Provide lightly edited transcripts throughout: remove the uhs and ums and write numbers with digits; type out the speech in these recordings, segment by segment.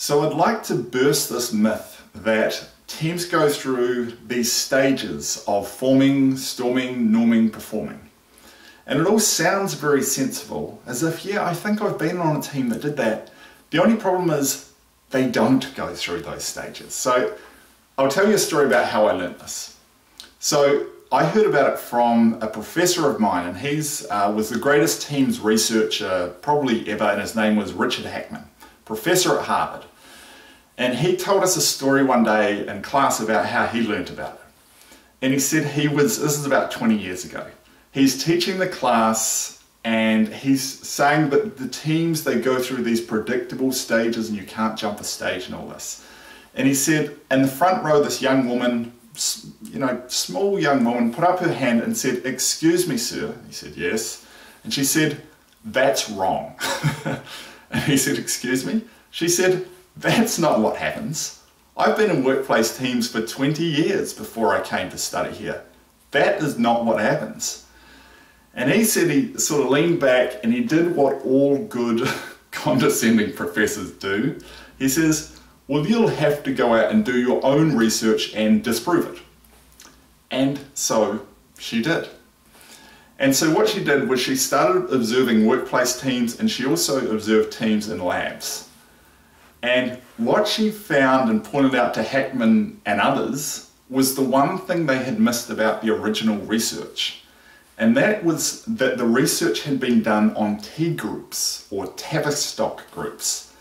So I'd like to burst this myth that teams go through these stages of forming, storming, norming, performing. And it all sounds very sensible, as if, yeah, I think I've been on a team that did that. The only problem is they don't go through those stages. So I'll tell you a story about how I learned this. So I heard about it from a professor of mine, and he was the greatest teams researcher probably ever, and his name was Richard Hackman, professor at Harvard. And he told us a story one day in class about how he learnt about it. And he said this is about 20 years ago. He's teaching the class and he's saying that the teams, they go through these predictable stages and you can't jump a stage and all this. And he said, in the front row, this young woman, small young woman, put up her hand and said, "Excuse me, sir." He said, "Yes." And she said, "That's wrong." And he said, "Excuse me?" She said, "That's not what happens. I've been in workplace teams for 20 years before I came to study here. That is not what happens." And he said he sort of leaned back and he did what all good condescending professors do. He says, "Well, you'll have to go out and do your own research and disprove it." And so she did. And so what she did was she started observing workplace teams, and she also observed teams in labs. And what she found and pointed out to Hackman and others was the one thing they had missed about the original research. And that was that the research had been done on T groups or Tavistock groups.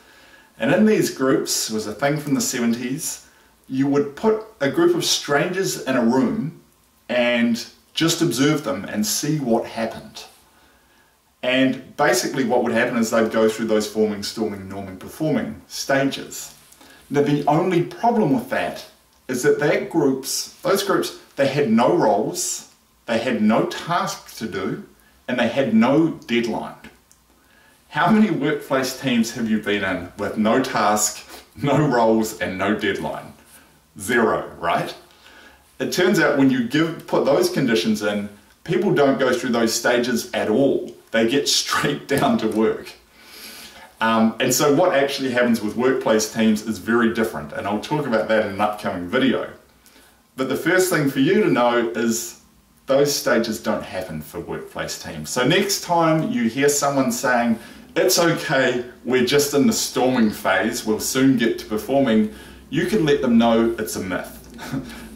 And in these groups, was a thing from the 70s, you would put a group of strangers in a room and just observe them and see what happened. And basically what would happen is they'd go through those forming, storming, norming, performing stages. Now the only problem with that is that those groups, they had no roles, they had no task to do, and they had no deadline. How many workplace teams have you been in with no task, no roles, and no deadline? Zero, right? It turns out when you put those conditions in, people don't go through those stages at all. They get straight down to work. And so what actually happens with workplace teams is very different, and I'll talk about that in an upcoming video. But the first thing for you to know is those stages don't happen for workplace teams. So next time you hear someone saying, "It's okay, we're just in the storming phase, we'll soon get to performing," you can let them know it's a myth.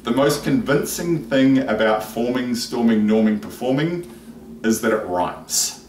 The most convincing thing about forming, storming, norming, performing is that it rhymes.